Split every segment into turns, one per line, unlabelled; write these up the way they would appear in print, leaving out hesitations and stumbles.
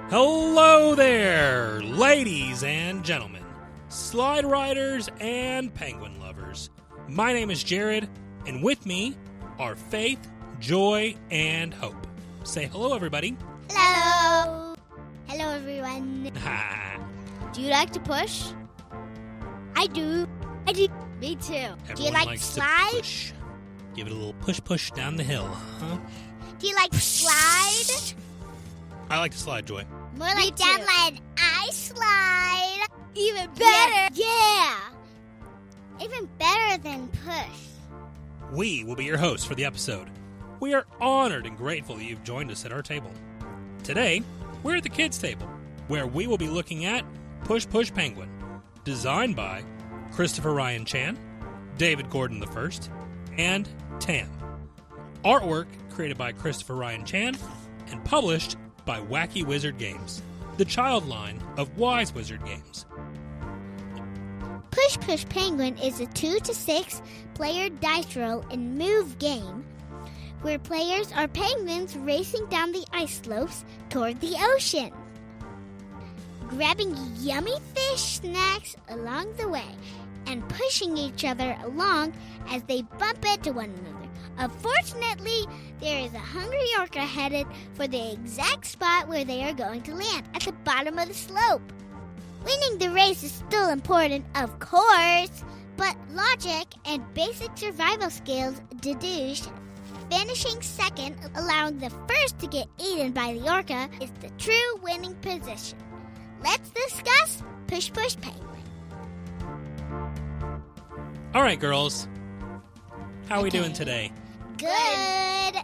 Hello there, ladies and gentlemen, slide riders and penguin lovers. My name is Jared, and with me are Faith, Joy, and Hope. Say hello, everybody.
Hello. Hello, everyone.
Do you like to push?
I do.
Me too.
Everyone
Do you like
likes
slide?
to push. Give it a little push down the hill, huh?
Do you like slide?
I like to slide, Joy.
More like downline. I slide.
Even better.
Yeah. Even better than push.
We will be your hosts for the episode. We are honored and grateful that you've joined us at our table. Today, we're at the kids' table, where we will be looking at Push Push Penguin, designed by Christopher Ryan Chan, David Gordon I, and Tam. Artwork created by Christopher Ryan Chan and published by Wacky Wizard Games, the child line of Wise Wizard Games.
Push Push Penguin is a 2 to 6 player dice roll and move game where players are penguins racing down the ice slopes toward the ocean, grabbing yummy fish snacks along the way and pushing each other along as they bump into one another. Unfortunately, there is a hungry orca headed for the exact spot where they are going to land, at the bottom of the slope. Winning the race is still important, of course, but logic and basic survival skills deduced. Finishing second, allowing the first to get eaten by the orca, is the true winning position. Let's discuss Push Push Penguin.
All right, girls. How are we doing today?
Good.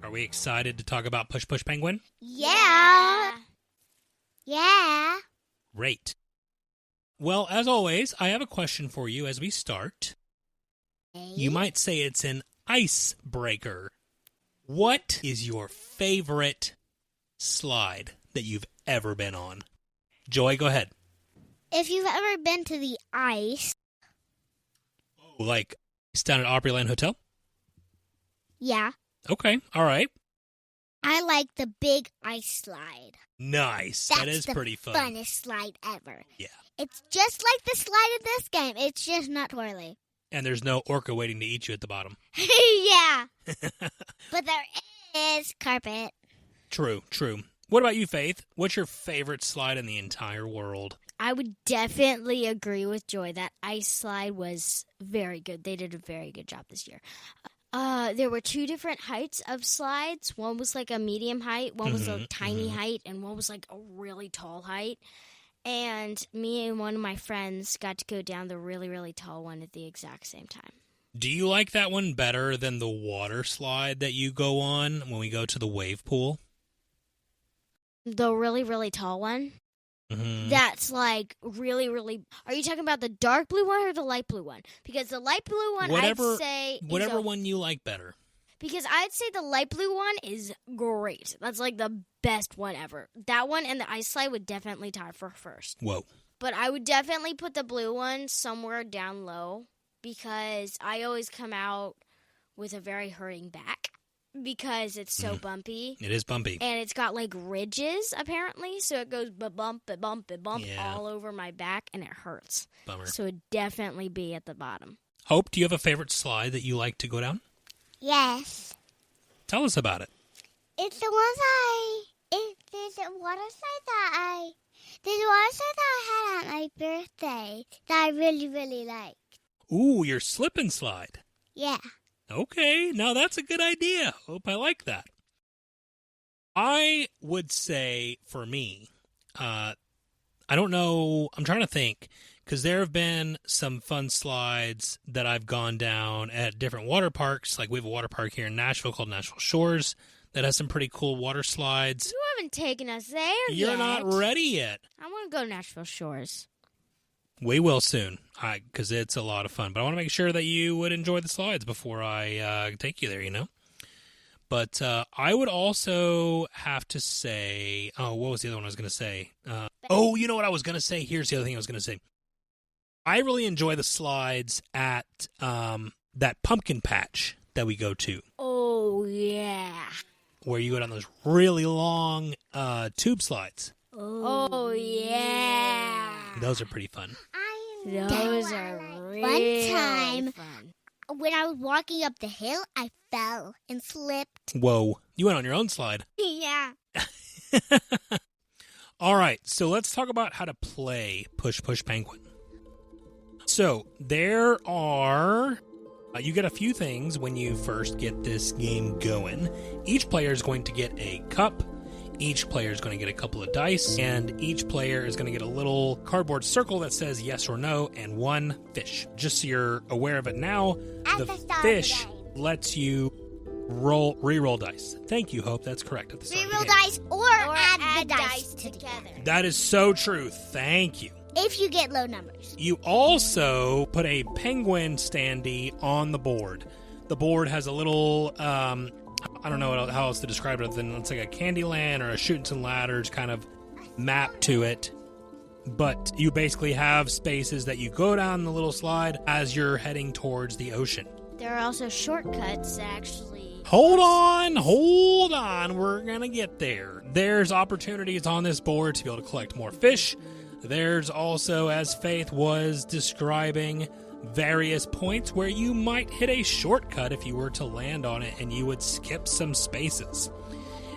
Are we excited to talk about Push Push Penguin?
Yeah.
Great. Well, as always, I have a question for you as we start. You might say it's an icebreaker. What is your favorite slide that you've ever been on? Joy, go ahead.
If you've ever been to the ice,
Like, it's down at Opryland Hotel?
yeah,
Okay, all right.
I like the big ice slide.
Nice. That is pretty fun.
That's the funnest slide ever.
Yeah.
It's just like the slide in this game. It's just not twirly.
And there's no orca waiting to eat you at the bottom.
Yeah. But there is carpet.
True. What about you, Faith? What's your favorite slide in the entire world?
I would definitely agree with Joy. That ice slide was very good. They did a very good job this year. There were two different heights of slides. One was like a medium height, one was a tiny height, and one was like a really tall height. And me and one of my friends got to go down the really, really tall one at the exact same time.
Do you like that one better than the water slide that you go on when we go to the wave pool?
The really, really tall one?
Mm-hmm.
That's like really, really... Are you talking about the dark blue one or the light blue one? Because the light blue one, I'd say...
Whatever one you like better.
Because I'd say the light blue one is great. That's like the best one ever. That one and the ice slide would definitely tie for first.
Whoa.
But I would definitely put the blue one somewhere down low because I always come out with a very hurting back because it's so bumpy.
It is bumpy.
And it's got like ridges, apparently, so it goes ba-bump, ba-bump, ba-bump
Yeah.
all over my back, and it hurts.
Bummer.
So it'd definitely be at the bottom.
Hope, do you have a favorite slide that you like to go down?
Yes.
Tell us about it.
It's the one there's a water slide that I had on my birthday that I really, really like.
Ooh, your slip and slide.
Yeah.
Okay, now that's a good idea. Hope I like that. I would say, for me, I don't know, I'm trying to think, because there have been some fun slides that I've gone down at different water parks. Like we have a water park here in Nashville called Nashville Shores that has some pretty cool water slides.
You haven't taken us there
You're
yet.
not ready yet.
I want to go to Nashville Shores.
We will soon, because it's a lot of fun. But I want to make sure that you would enjoy the slides before I take you there, you know? But I would also have to say, what was the other one I was going to say? You know what I was going to say? Here's the other thing I was going to say. I really enjoy the slides at that pumpkin patch that we go to.
Oh, yeah.
where you go down those really long tube slides.
Oh, yeah.
Those are pretty fun.
Those are really fun.
When I was walking up the hill, I fell and slipped.
Whoa. You went on your own slide.
Yeah.
All right, so let's talk about how to play Push Push Penguin. So there are... you get a few things when you first get this game going. Each player is going to get a cup. Each player is going to get a couple of dice, and each player is going to get a little cardboard circle that says yes or no, and one fish. Just so you're aware of it now, the fish lets you re-roll dice. Thank you, Hope. That's correct. At the start
Re-roll
of the game.
dice or add the dice together.
That is so true. Thank you.
If you get low numbers.
You also put a penguin standee on the board. The board has a little... I don't know how else to describe it other than it's like a Candyland or a Chutes and Ladders kind of map to it. But you basically have spaces that you go down the little slide as you're heading towards the ocean.
There are also shortcuts that actually...
Hold on. We're going to get there. There's opportunities on this board to be able to collect more fish. There's also, as Faith was describing, various points where you might hit a shortcut if you were to land on it and you would skip some spaces.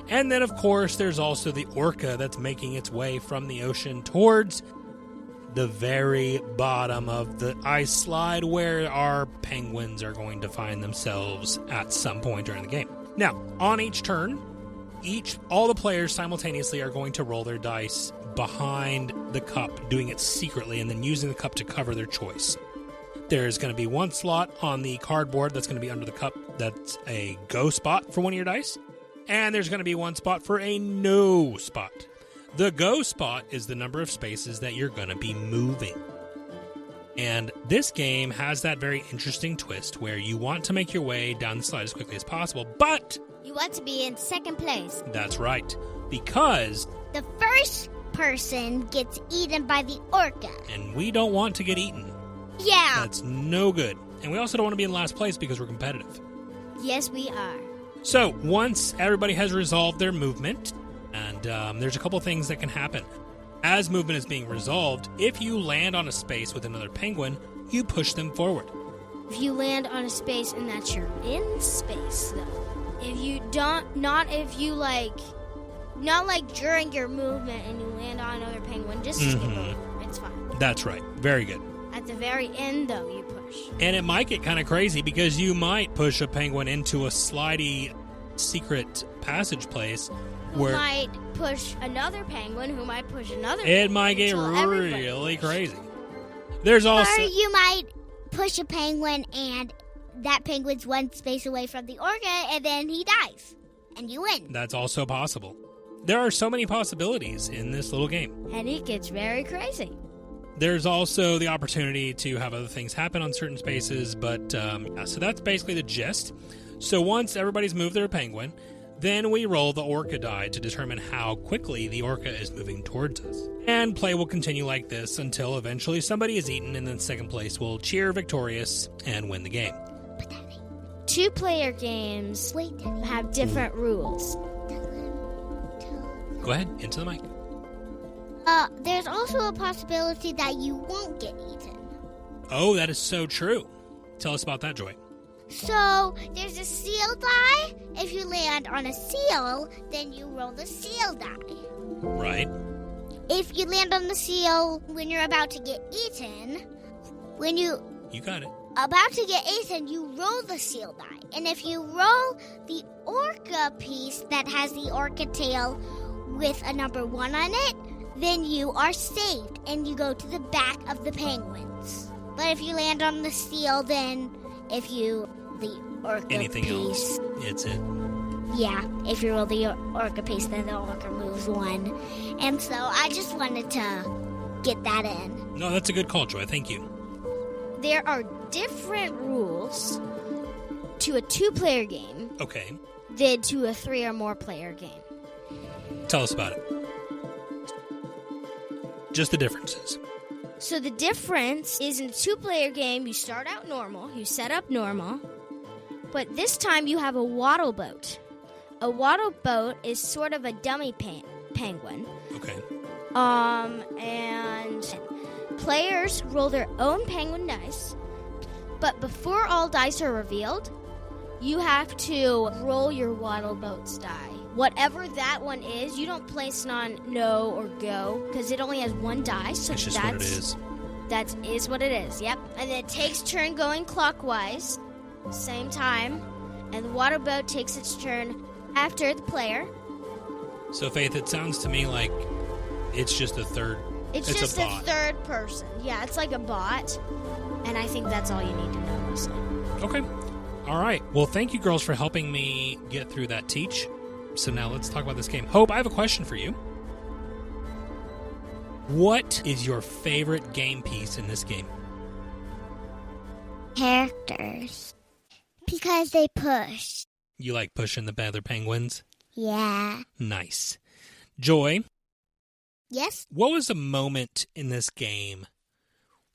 And then, of course, there's also the orca that's making its way from the ocean towards the very bottom of the ice slide where our penguins are going to find themselves at some point during the game. Now, on each turn, all the players simultaneously are going to roll their dice behind the cup, doing it secretly and then using the cup to cover their choice. There's going to be one slot on the cardboard that's going to be under the cup that's a go spot for one of your dice. And there's going to be one spot for a no spot. The go spot is the number of spaces that you're going to be moving. And this game has that very interesting twist where you want to make your way down the slide as quickly as possible, but...
you want to be in second place.
That's right. Because...
the first person gets eaten by the orca.
And we don't want to get eaten.
Yeah.
That's no good. And we also don't want to be in last place because we're competitive.
Yes, we are.
So, once everybody has resolved their movement, and there's a couple things that can happen. As movement is being resolved, if you land on a space with another penguin, you push them forward.
If you land on a space and that's you're in space, though. If you don't, not like during your movement and you land on another penguin, just skip over. It's fine.
That's right. Very good.
At the very end, though, you push.
And it might get kind of crazy because you might push a penguin into a slidey secret passage place where...
who might push another penguin, who might push another
it might get really crazy. There's also...
or you might push a penguin and that penguin's one space away from the orca and then he dies. And you win.
That's also possible. There are so many possibilities in this little game.
And it gets very crazy.
There's also the opportunity to have other things happen on certain spaces, but so that's basically the gist. So once everybody's moved their penguin, then we roll the orca die to determine how quickly the orca is moving towards us. And play will continue like this until eventually somebody is eaten, and then second place will cheer victorious and win the game.
Two-player games have different rules.
Go ahead, into the mic.
There's also a possibility that you won't get eaten.
Oh, that is so true. Tell us about that, Joy.
So, there's a seal die. If you land on a seal, then you roll the seal die.
Right.
If you land on the seal when you're about to get eaten,
You got it.
about to get eaten, you roll the seal die. And if you roll the orca piece that has the orca tail with a number 1 on it, then you are saved and you go to the back of the penguins. But if you land on the seal, then the orca
Anything
piece,
else, it's it.
yeah, if you roll the orca piece, then the orca moves 1. And so I just wanted to get that in.
No, that's a good call, Joy. Thank you.
There are different rules to a 2-player game
Okay.
than to a 3 or more player game.
Tell us about it. Just the differences.
So the difference is in a 2-player game, you start out normal, you set up normal, but this time you have a waddle boat. A waddle boat is sort of a dummy penguin.
Okay.
And players roll their own penguin dice. But before all dice are revealed, you have to roll your waddle boat's die. Whatever that one is, you don't place it on no or go, because it only has one die. So
That's just what it is.
That is what it is, yep. And then it takes turn going clockwise, same time, and the water boat takes its turn after the player.
So, Faith, it sounds to me like it's just a third.
It's just a third person. Yeah, it's like a bot, and I think that's all you need to know, mostly.
Okay. All right. Well, thank you, girls, for helping me get through that teach. So now let's talk about this game. Hope, I have a question for you. What is your favorite game piece in this game?
Characters. Because they push.
You like pushing the other penguins?
Yeah.
Nice. Joy?
Yes?
What was a moment in this game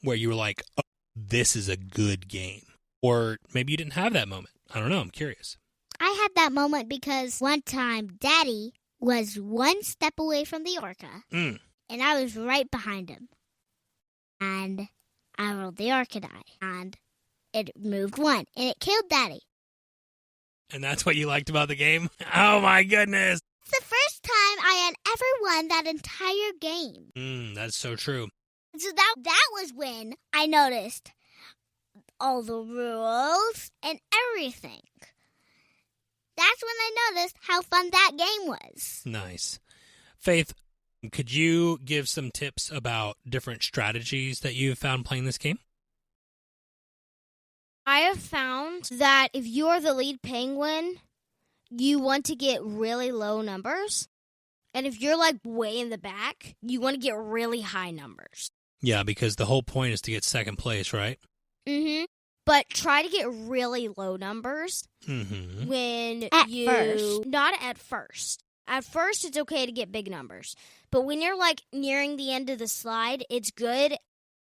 where you were like, oh, this is a good game? Or maybe you didn't have that moment. I don't know. I'm curious.
I had that moment because one time Daddy was one step away from the orca. And I was right behind him. And I rolled the orca die. And it moved one. And it killed Daddy.
And that's what you liked about the game? Oh, my goodness.
It's the first time I had ever won that entire game.
That's so true.
So that was when I noticed all the rules and everything. That's when I noticed how fun that game was.
Nice. Faith, could you give some tips about different strategies that you've found playing this game?
I have found that if you're the lead penguin, you want to get really low numbers. And if you're like way in the back, you want to get really high numbers.
Yeah, because the whole point is to get second place, right?
Mm-hmm. But try to get really low numbers when
first.
Not at first. At first, it's okay to get big numbers. But when you're like nearing the end of the slide, it's good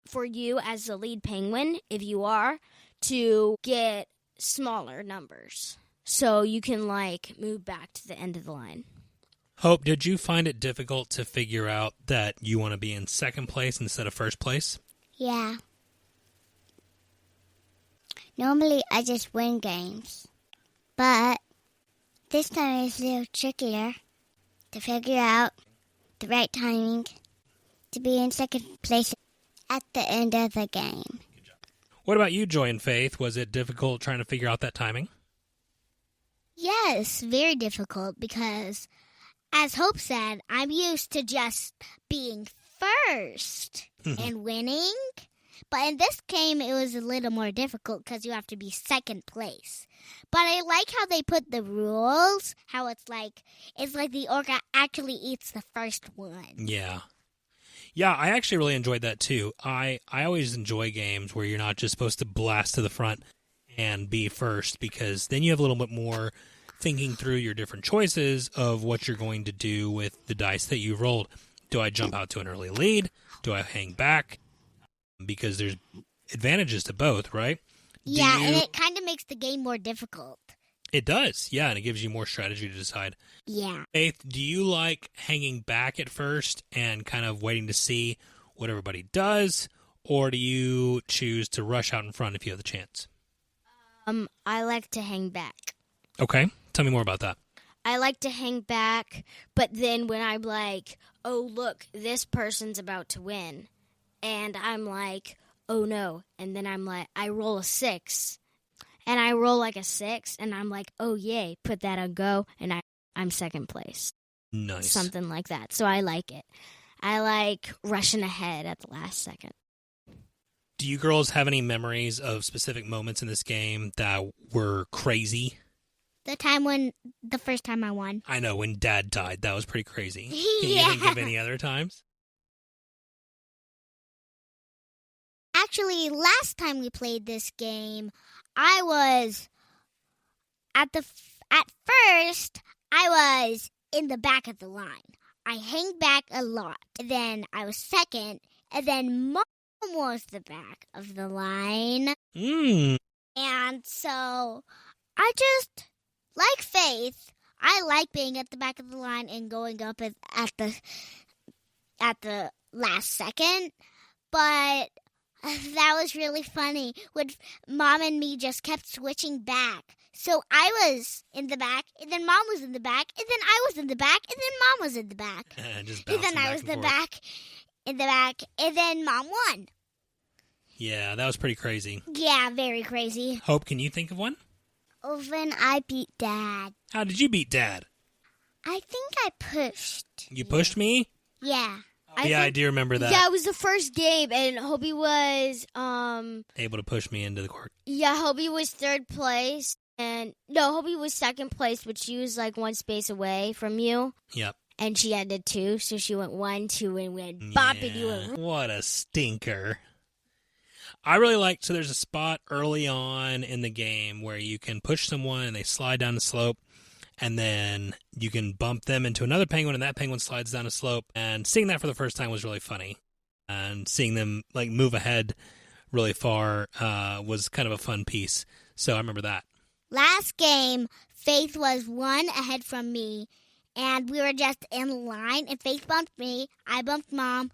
for you as the lead penguin, if you are, to get smaller numbers. So you can like move back to the end of the line.
Hope, did you find it difficult to figure out that you want to be in second place instead of first place?
Yeah. Normally, I just win games. But this time it's a little trickier to figure out the right timing to be in second place at the end of the game.
What about you, Joy and Faith? Was it difficult trying to figure out that timing?
Yes, very difficult because, as Hope said, I'm used to just being first and winning. But in this game, it was a little more difficult because you have to be second place. But I like how they put the rules, how it's like the orca actually eats the first one.
Yeah. Yeah, I actually really enjoyed that too. I always enjoy games where you're not just supposed to blast to the front and be first, because then you have a little bit more thinking through your different choices of what you're going to do with the dice that you've rolled. Do I jump out to an early lead? Do I hang back? Because there's advantages to both, right?
Yeah, and it kind of makes the game more difficult.
It does, yeah, and it gives you more strategy to decide.
Yeah.
Faith, do you like hanging back at first and kind of waiting to see what everybody does, or do you choose to rush out in front if you have the chance?
I like to hang back.
Okay, tell me more about that.
I like to hang back, but then when I'm like, oh, look, this person's about to win, and I'm like, oh, no, and then I'm like, I roll a 6, and I roll like a 6, and I'm like, oh, yay, put that on go, and I'm second place.
Nice.
Something like that. So I like it. I like rushing ahead at the last second.
Do you girls have any memories of specific moments in this game that were crazy?
The first time I won.
I know, when Dad died. That was pretty crazy. Can you think of any other times?
Actually, last time we played this game, I was at first I was in the back of the line. I hang back a lot. Then I was second, and then Mom was the back of the line. And so I just, like Faith, I like being at the back of the line and going up at the last second, but that was really funny when Mom and me just kept switching back. So I was in the back, and then Mom was in the back, and then I was in the back, and then Mom was in the back.
And
then I was in the back, and then Mom won.
Yeah, that was pretty crazy.
Yeah, very crazy.
Hope, can you think of one?
When I beat Dad.
How did you beat Dad?
I think I pushed.
You pushed me?
Yeah.
I do remember that.
Yeah, it was the first game, and Hobie was
able to push me into the court.
Yeah, Hobie was third place, and no, Hobie was second place, but she was like one space away from you.
Yep.
And she ended 2, so she went 1, 2, and went bop, and you went.
What a stinker! I really like. So there's a spot early on in the game where you can push someone and they slide down the slope. And then you can bump them into another penguin, and that penguin slides down a slope. And seeing that for the first time was really funny. And seeing them like move ahead really far was kind of a fun piece. So I remember that.
Last game, Faith was 1 ahead from me, and we were just in line. And Faith bumped me, I bumped Mom,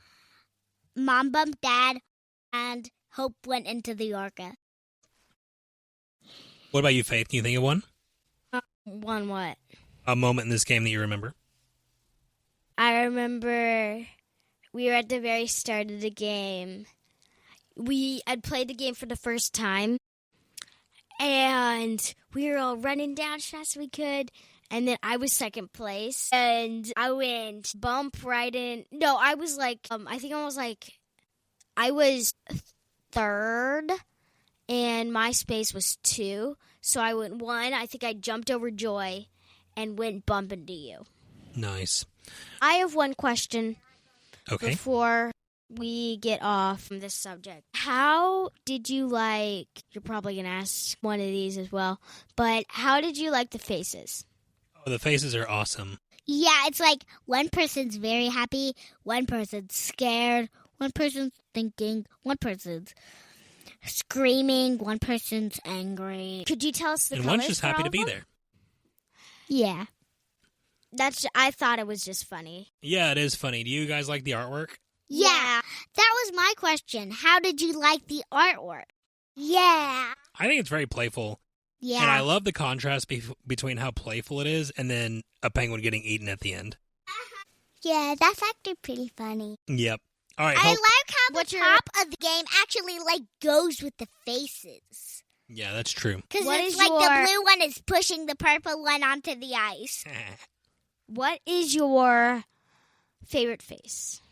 Mom bumped Dad, and Hope went into the Orca.
What about you, Faith? Can you think of one?
One what?
A moment in this game that you remember?
I remember we were at the very start of the game. We had played the game for the first time, and we were all running down as fast as we could, and then I was second place, and I went bump right in. No, I was like, I was third, and my space was 2. So I went 1. I think I jumped over Joy and went bump into you.
Nice.
I have one question.
Okay.
Before we get off from this subject. How did you like, you're probably going to ask one of these as well, but how did you like the faces?
Oh, the faces are awesome.
Yeah, it's like one person's very happy, one person's scared, one person's thinking, one person's screaming, one person's angry.
Could you tell us the
colors?
colors?
And one's just happy to be there.
Yeah.
I thought it was just funny.
Yeah, it is funny. Do you guys like the artwork?
Yeah. That was my question. How did you like the artwork? Yeah.
I think it's very playful.
Yeah.
And I love the contrast between how playful it is and then a penguin getting eaten at the end.
Yeah, that's actually pretty funny.
Yep. All right.
I like how the top of the game actually goes with the faces.
Yeah, that's true.
Because it's the blue one is pushing the purple one onto the ice.
What is your favorite face?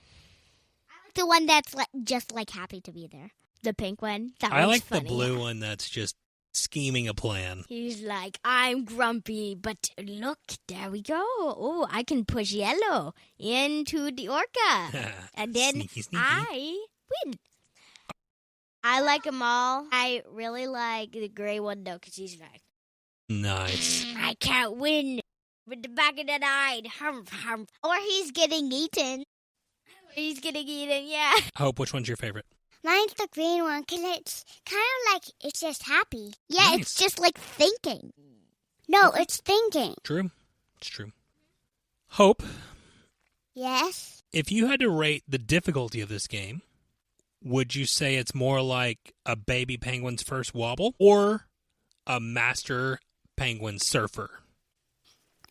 I like the one that's just happy to be there.
The pink one?
I like
funny.
the blue one that's just scheming a plan.
He's like, I'm grumpy, but look, there we go. Oh, I can push yellow into the orca. And then
sneaky.
I win. I like them all. I really like the gray one, though, because he's like,
nice.
I can't win with the back of the eye.
Or he's getting eaten.
He's getting eaten, yeah.
Hope, which one's your favorite?
Mine's the green one, because it's kind of it's just happy. Yeah,
Nice.
It's just thinking. No, it's thinking.
True. It's true. Hope,
Yes?
if you had to rate the difficulty of this game, would you say it's more like a baby penguin's first wobble or a master penguin surfer?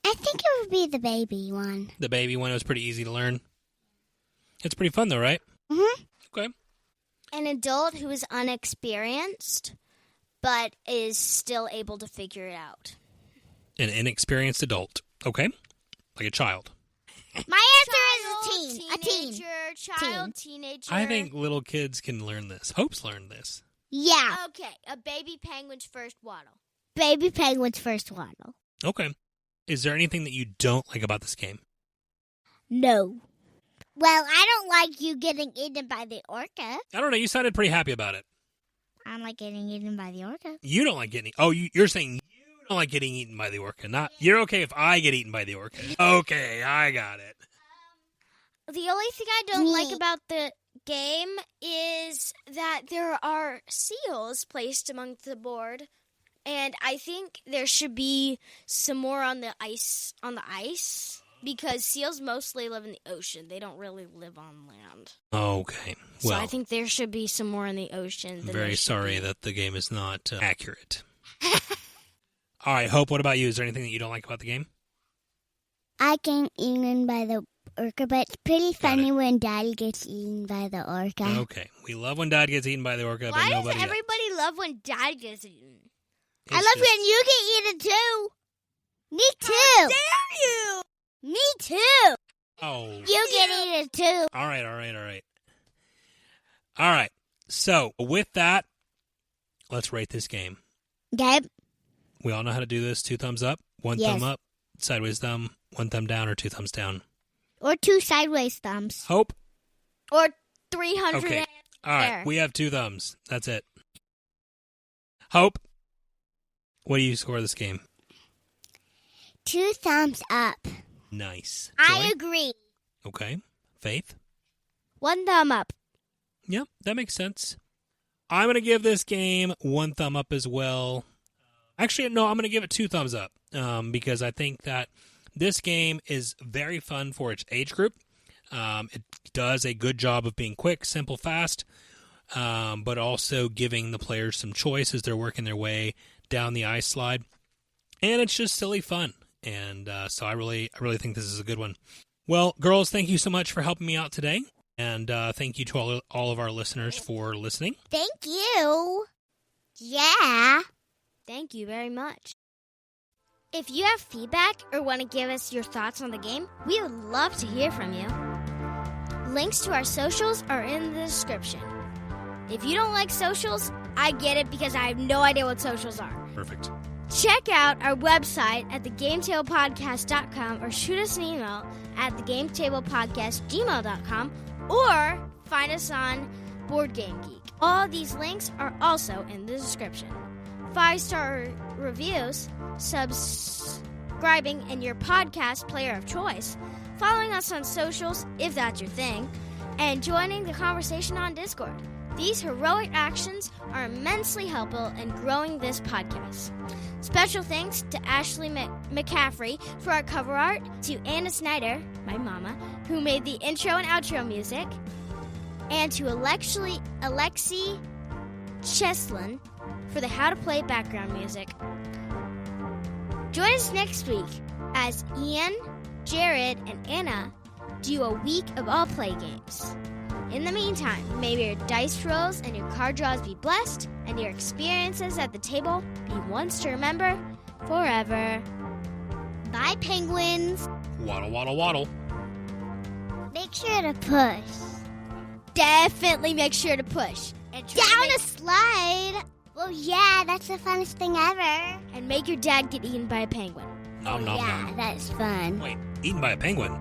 I think it would be the baby one.
The baby one was pretty easy to learn. It's pretty fun, though, right?
Mm-hmm.
Okay.
An adult who is unexperienced, but is still able to figure it out.
An inexperienced adult. Okay. Like a child.
My answer is a teen.
Teenager.
I think little kids can learn this. Hope's learned this.
Yeah.
Okay, a baby penguin's first waddle.
Baby penguin's first waddle.
Okay. Is there anything that you don't like about this game?
No. Well, I don't like you getting eaten by the orca.
I don't know. You sounded pretty happy about it.
I don't like getting eaten by the orca.
You don't like getting... Oh, you're saying you don't like getting eaten by the orca. Not you're okay if I get eaten by the orca. Okay, I got it.
The only thing I don't like about the game is that there are seals placed among the board, And I think there should be some more on the ice. Because seals mostly live in the ocean. They don't really live on land.
Okay. Well,
So I think there should be some more in the ocean.
I'm very sorry that the game is not accurate. All right, Hope, what about you? Is there anything that you don't like about the game?
I get eaten by the orca, but it's pretty funny when Daddy gets eaten by the orca.
Okay. We love when Dad gets eaten by the orca,
Why
but
does
nobody
everybody love when Dad gets eaten?
I love when you get eaten too. Me too.
How dare you!
Me too.
Oh.
You get eaten too.
All right. All right. So, with that, let's rate this game.
Okay.
We all know how to do this. 2 thumbs up, 1
Yes.
thumb up, sideways thumb, 1 thumb down, or 2 thumbs down.
Or 2 sideways thumbs.
Hope?
Or 300
Okay. All right.
there.
We have 2 thumbs. That's it. Hope? What do you score this game?
2 thumbs up.
Nice.
I
Joy?
agree.
Okay. Faith?
1 thumb up.
Yep, that makes sense. I'm going to give this game 1 thumb up as well. Actually, no, I'm going to give it 2 thumbs up because I think that this game is very fun for its age group. It does a good job of being quick, simple, fast, but also giving the players some choice as they're working their way down the ice slide. And it's just silly fun. And so I really think this is a good one. Well, girls, thank you so much for helping me out today. And thank you to all of our listeners for listening.
Thank you. Yeah.
Thank you very much. If you have feedback or want to give us your thoughts on the game, we would love to hear from you. Links to our socials are in the description. If you don't like socials, I get it because I have no idea what socials are.
Perfect.
Check out our website at thegametablepodcast.com or shoot us an email at thegametablepodcast@gmail.com or find us on Board Game Geek. All these links are also in the description. 5-star reviews, subscribing in your podcast player of choice, following us on socials if that's your thing, and joining the conversation on Discord. These heroic actions are immensely helpful in growing this podcast. Special thanks to Ashley McCaffrey for our cover art, to Anna Snyder, my mama, who made the intro and outro music, and to Alexi Cheslin for the How to Play background music. Join us next week as Ian, Jared, and Anna do a week of all play games. In the meantime, may your dice rolls and your card draws be blessed, and your experiences at the table be ones to remember forever.
Bye, penguins.
Waddle, waddle, waddle.
Make sure to push.
Definitely make sure to push. And
Down a slide. Well, yeah, that's the funnest thing ever.
and make your dad get eaten by a penguin.
Nom, nom,
Yeah,
nom.
that's fun.
Wait, eaten by a penguin?